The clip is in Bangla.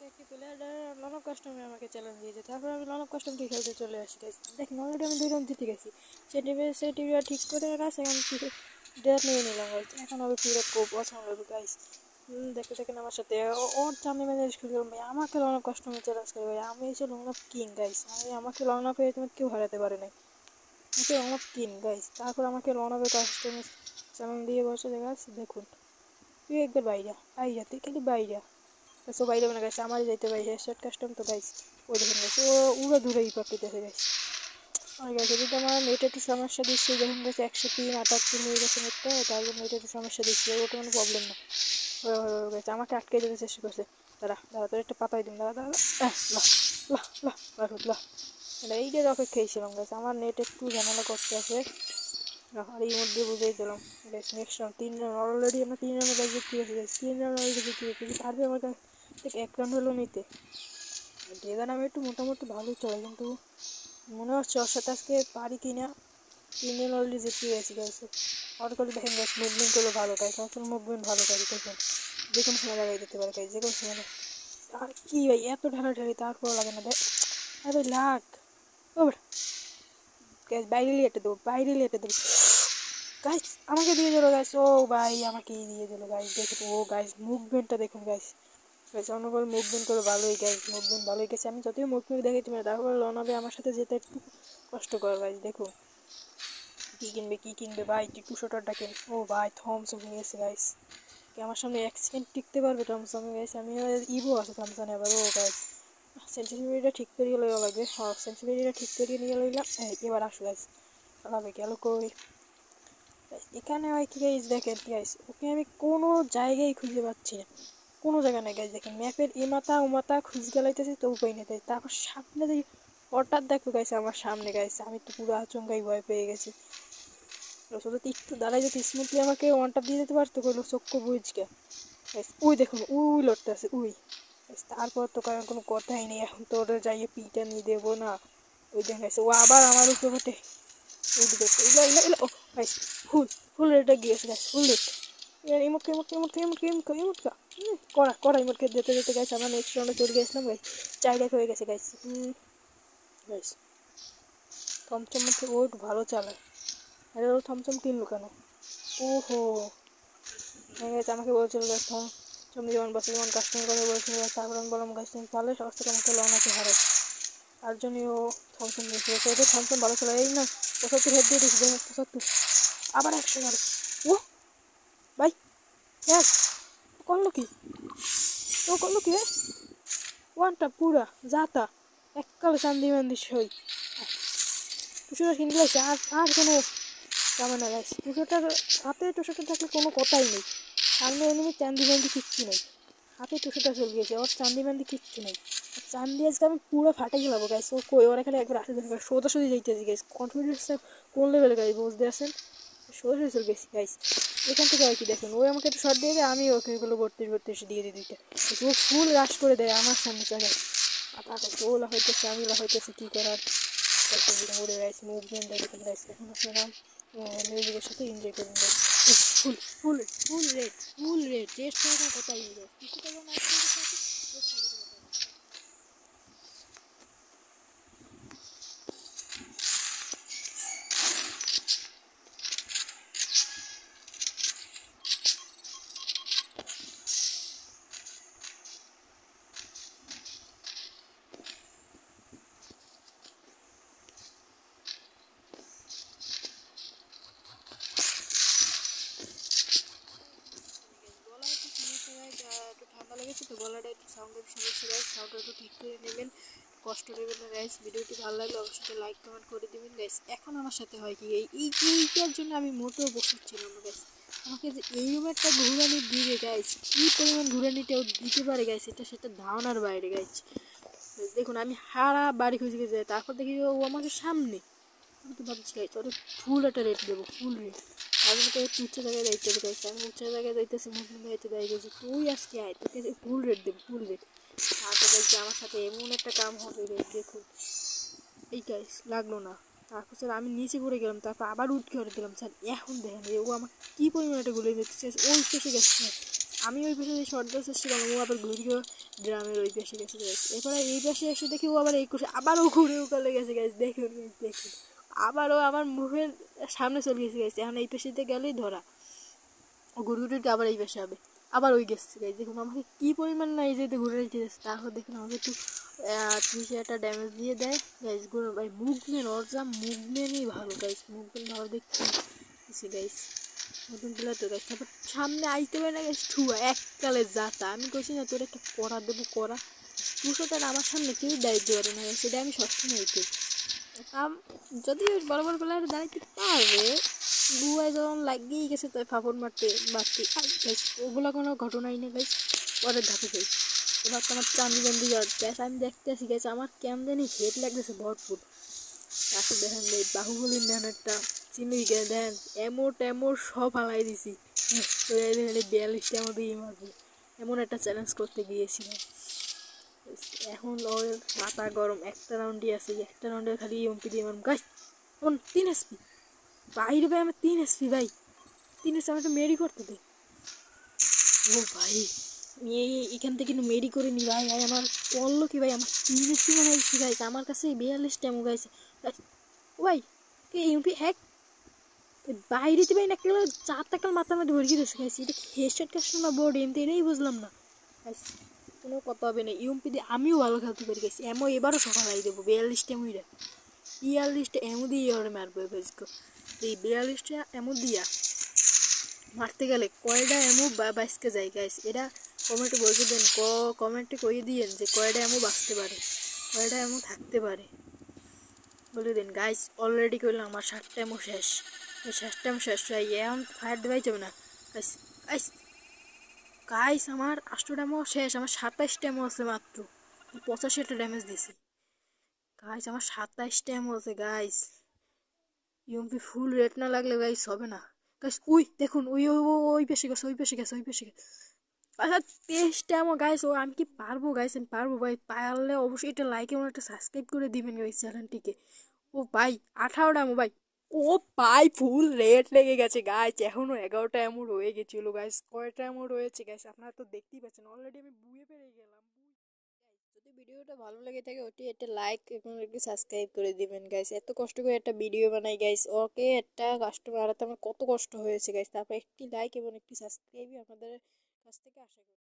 একটি প্লেয়ার লনক কাস্টমে আমাকে চ্যালেঞ্জ দিয়েছে, তারপর আমি লনক কাস্টমকে খেলতে চলে আসি গাইস। দেখেন অলরেডি আমি 2 রাউন্ড জিতে গেছি। সেই টিভিটা ঠিক করে না সেখান থেকে ডেট নিয়ে নিলাম গাইস। এখন হবে টিভিটা খুব পছন্দ হবে গাইস। দেখতে দেখেন আমার সাথে ওর সামনে ম্যানেজ করে ভাই আমাকে লনক কাস্টমে চ্যালেঞ্জ করে ভাই। আমি হচ্ছে লনক কিং গাইস। আমাকে লনকে তুমি কেউ হারাতে পারে নাই। আমাকে লনক কিং গাইস। তারপর আমাকে লনকের কাস্টমে চ্যালেঞ্জ দিয়ে বসে গাইস। দেখুন তুই একবার বাইরা বাইরা তুই খালি বাইরা সো বাইরে মানে গেছে আমারই যাইতে পারি হেডশট কাস্টম তো গাইস। ও দেখুন গেছে ও উড়ে দূরে পাঠিয়েছে গাইস। আর গেছে যদি আমার নেটে একটু সমস্যা দিচ্ছে, দেখুন গেছে 103 হয়ে গেছে নেটটা, তার জন্য নেটে একটু সমস্যা দিচ্ছে। ওটা কোনো প্রবলেম না, গেছে আমাকে আটকে দিতে চেষ্টা করছে। দাঁড়া দাঁড়া তোর একটা পাতাই দিন, দাঁড়া দাঁড়া এই যে অপেক্ষাই ছিলাম গেছে। আমার নেট একটু ঝামেলা করতে আছে আর এই মধ্যে বুঝেই দিলাম নেক্সট রাউন্ড 3 রাউন্ড অলরেডি আমরা 3 রাউন্ডে গাইজ জিততে গেছি গাইজ। 3 রাউন্ড অলরেডি জিততে গেছি। পারবে আমার কাছ থেকে 1 রাউন্ড হলো নিতে। ড্রেগন আমি একটু মোটামুটি ভালোই চলে, কিন্তু মনে হচ্ছে ওর সাথে আজকে পারি কি না। 3 রাউন্ড অলরেডি জিততে গেছি গাইজ। আর করে দেখেন গাইজ মুভমেন্টগুলো ভালো গাইজ, আসলে মুভমেন্ট ভালো গাইজ। দেখুন যে কোনো সময় লাগাই দিতে পারে গাইজ, যে কোনো সময়। আর কি ভাই এত ঢালাঢালি তারপর লাগে না দেখ। আরে লাগ ও গাইজ বাইরে লিয়েটে দেবো, বাইরে লিয়েটে দেবো গাইস। আমাকে দিয়ে দিল গাইস। ও ভাই আমাকে দিয়ে দিল গাইস। দেখুন ও গাইস মুভমেন্টটা দেখুন গাইস। গাইস অন্যবার মুভমেন্ট করে ভালোই গাইস, মুভমেন্ট ভালোই গেছে। আমি যতই মুভমেন্ট দেখেছি মানে তারপর লনাবে আমার সাথে যেতে একটু কষ্টকর গাইস। দেখুন কি কিনবে ভাই, টিটু শটারটা কিন। ও ভাই থমসন নিয়েছে গাইস। কি আমার সামনে 1 সেকেন্ড টিকতে পারবে থমসন গাইস? আমি ইভো আছে থমসনে আবার। ও গাইস সেন্সিটিভিটিটা ঠিক করিয়ে লইয়া লাগবে। হ্যাঁ সেন্সিটিভিটিটা ঠিক করিয়ে নিয়ে লইলাম। এবার আসো গাইস, তাহলে গেল কই এখানে হয় কি গাইস। দেখেন গাইস ওকে আমি কোনো জায়গায় খুঁজে পাচ্ছি না, কোনো জায়গা নেই গাইস। দেখেন ম্যাপের এমাথা ওমাথা খুঁজে গেলাইতেছি তো উপায় নেই। তাই তারপর সামনে দেখি হঠাৎ দেখো গাইস আমার সামনে গাইস। আমি তো পুরো আচমকাই ভয় পেয়ে গেছি। শুধু একটু দাঁড়াই যদি স্মুথলি আমাকে ওয়ানটা দিয়ে দিতে পারতো কইলো চক্কু বুঝকে গাইস। উই দেখুন উই লড়তে আছে উই গাইস। তারপর তো কারণ কোনো কথাই নেই, এখন তো ওটা যাইয়ে পিটা নিয়ে দেবো না। ওই দেখেন গাইস ও আবার আমার উপরে ওঠে। ও গাইস ফুল ফুল রেটে গিয়েছে গাইস, ফুল রেট। ইমুটকা করা ইমুটকে যেতে যেতে গাইস আমরা নেক্সট রাউন্ডে চলে গেছিলাম গাইস। 4 হয়ে গেছে গাইস। গাইস থমথম মধ্যে ও একটু ভালো চালায়। আরে ও থমথম কিনলো কেন? ওহো গাইস আমাকে বলছিল গাইস তুমি যেমন বসে যেমন কাস্টমার করে বলছিল গাইস। তারপর আমি বললাম গাইস তুমি পারলে সবার থেকে আমাকে লন আছে হারাই, তার জন্যই ও থমথম দিয়েছিল। তো থমথম ভালো ছিল। এই না 75 হেড দিয়ে দিয়েছি, 75 আবার 100 গেল। ও ভাই এক করলো কি, ও করলো কি ওয়ানটা পুরা যাতা এককালে চান্দি মান্দি সই টুসুটা কিনতে লাগছে। আর কোনো যাবে না গাইস। টুসুটার হাতে টুসুটা থাকলে কোনো কথাই নেই, সামনে এনিমি চান্দি মান্দি কিচ্ছু নেই। হাতে টুসুটা চলে গিয়েছে, ওর চান্দি মান্দি কিচ্ছু নেই। চান্দি আজকে আমি পুরো ফাটে গেলাম গাইস। ও কই ওর এখানে একবার আসে দেখে সোজাসুজি যাইতেছি গাইস। কনফিডেন্সটা কোন লেভেলে গাইস বুঝতে আসেন। সোজাসুজি চলে গেছি গাইস। এখান থেকে আর কি দেখুন ওই আমাকে একটু শর্ট দিয়ে দেয়, আমি ওকে এগুলো 32 দিয়ে দিই দুইটা। ও ফুল রাশ করে দেয় আমার সামনে জায়গায়। ও লাফাইতেছে আমি লাফাইতেছি কী করার। উড়ে গাইছে মুভমেন্টটা দেখুন গাইছে। এখন আপনারা মিউজিকের সাথে এনজয় করুন গাইস। ফুল ফুল ফুল রেড রেড ছাড়া কোথায় নেই গাইস। কিছু টাকা না একটু ঠান্ডা লেগেছে তো গলাটা একটু সাউন্ডের সমস্যা গাইস। সাউন্ডটা একটু ঠিক করে নেবেন, কষ্ট নেবেন না গাইস। ভিডিওটি ভালো লাগলে অবশ্যই লাইক কমেন্ট করে দেবেন গাইস। এখন আমার সাথে হয় কি এইটার জন্য আমি মোটেও বসেছিলাম না গাইস। আমাকে যে এইরকম একটা ঘুরানি দিবে গাইস, কী পরিমাণ ঘুরানিটাও দিতে পারে গাইস সেটা ধারণার বাইরে গাইস। দেখুন আমি হারা বাড়ি খুঁজে যাই, তারপর দেখি ও আমাকে সামনে। আমি তো ভাবছি গাইস ওদের ফুল একটা রেট দেবো, ফুল রেট। আমি তো একটু উচ্চ জায়গায় যাইতে হবে গাইস। আমি উচ্চ জায়গায় যাইতেছি মুভমেন্ট যাইতে দেয় গেছি। তুই আজকে আয় তোকে ফুল রেট দেবো, ফুল রেট। তারপর দেখছি আমার সাথে এমন একটা কাম হবে গাইস। দেখুন এই গাইস লাগলো না। তারপর স্যার আমি নিচে পড়ে গেলাম, তারপর আবার উঠকে করে দিলাম স্যার। এখন দেখেন ও আমার কী পরিমাণ একটা গুলে দিচ্ছে। ওই শেষে গেছে আমি ওই পাশে শর্ট দেওয়ার চেষ্টা করলাম, ও আবার ঘুরিয়ে ড্রামের ওই পাশে গেছে গাইস। এরপরে এই পাশে এসে দেখি ও আবার এই করছে, আবারও ঘুরে উকালে গেছে গাইস। দেখুন guys, দেখুন আবারও আমার মুখের সামনে চলে গেছে গাইস। এখন এই পাশেতে গেলেই ধরা, ও ঘুরঘুরিকে আবার এই পাশে হবে, আবার ওই গেছে গাইস। দেখুন আমাকে কী পরিমাণ না এই যেতে ঘুরে রেখেছে। তারপর দেখুন আমাকে একটু 30,000 ড্যামেজ দিয়ে দেয় গাইস। গুলো ভাই মুভমেন্ট ওর যা মুভমেন্টই ভালো গাইস, মুভমেন্ট ভালো দেখছি গাইস। নতুন প্লেয়ার তো গাইস। তারপর সামনে আইতে পারে না গাইস, ঠুয়া এককালে যাতা। আমি কইছি না তোর একটা করা দেবো করা, 200টার আমার সামনে কেউ দায়িত্ব করে না, সেটা আমি সবসময় করি। যদি বড় বড় প্লেয়ার দাঁড়াইতে পারবে, বুয়ায় যখন লাগিয়েই গেছে তাই ফাফড় মারতে মারতে গাইস, ওগুলো কোনো ঘটনাই নেই গাইস। পরের ধাপে যাই, এবার তো আমার চান্দি চান্দি গ্যাস আমি দেখতে আসি গাইস, আমার কেমন জানি হেড লাগতেছে ভরপুর। তারপর দেখেন এই বাহুবলীর নেন একটা চিনি গে দেন, এমোর সব হালাই দিছি। 42টার মধ্যে মারবো, এমন একটা চ্যালেঞ্জ করতে গিয়েছিলাম। এখন ওর মাথা গরম, একটা রাউন্ডই আছে, একটা রাউন্ডে খালি এমপি দিয়ে মারুন গাইস। এখন 3 এসপি বাইরে ভাই, আমার 3 এসপি ভাই, 3 এসপি আমাকে মেরি করতে দে। ও ভাই এখান থেকে কিন্তু মেরি করে নি ভাই। ভাই আমার বললো কি ভাই, আমার 3 এসপি মনে হয়েছে গাইছে, আমার কাছে 42 টেমো গাইছে। ও ভাই কে এমপি হ্যাক বাইরে ভাই না, কেউ 4 টাকার মাথার মধ্যে ভরিয়ে দিয়েছে গাইছে। এটা হেডশট কাজ না বোর্ড এমপি, এটাই বুঝলাম না গাইস। কোনো কথা হবে না, ইউএমপি দিয়ে আমিও ভালো খেলতে পারি গেছি। এমও এবারও সকালাই দেবো 42টা এমইরা, 42টা এমও দিয়ে ওরে মারবো ভেজকো। এই 42টা এমও দিয়া মারতে গেলে কয়টা এমও বাঁচতে যায় গাইস। এরা কমেন্টে বলতে দেন, কমেন্টে কইয়ে দিয়েন যে কয়টা এমও বাঁচতে পারে, কয়টা এমও থাকতে পারে বলে দিন গাইস। অলরেডি করলাম আমার 7টা এমও শেষ, এই 7টা এমও শেষ হয়, এখন ফায়ার দেওয়াই যাবে না গাইস। গাইস গাইস আমার 8টা এমও শেষ, আমার 27টা এমও আছে মাত্র, 85টা ড্যামেজ দিছি গাইস। আমার 27টা এমও আছে গাইস, ইউএমপি ফুল রেট না লাগলে গাইস হবে না গাইস। উই দেখুন ওই ওই পেশে গেছে, ওই পেশে গেছে, ওই পেশে গেছে। আচ্ছা 23টা এমও গাইস, ও আমি কি পারবো গাইস? আমি পারবো ভাই, পারলে অবশ্যই এটা লাইক এবং একটা সাবস্ক্রাইব করে দিবেন গাইস চ্যানেলটিকে। ও ভাই 18টা এমও ভাই, ও ভাই ফুল রেট লেগে গেছে গাইস। এখনো 11টা এমও রয়ে গেছিল গাইস, কয়টা এমও রয়েছে গাইস আপনারা তো দেখতেই পাচ্ছেন। অলরেডি আমি বুয়ে পেরে গেলাম। যদি ভিডিওটা ভালো লেগে থাকে ওটি একটা লাইক এবং একটি সাবস্ক্রাইব করে দিবেন গাইস। এত কষ্ট করে একটা ভিডিও বানাই গাইস, ওকে একটা কাস্টমার হারাতে আমার কত কষ্ট হয়েছে গাইস। তারপর একটি লাইক এবং একটি সাবস্ক্রাইবই আপনাদের কাছ থেকে আশা করি।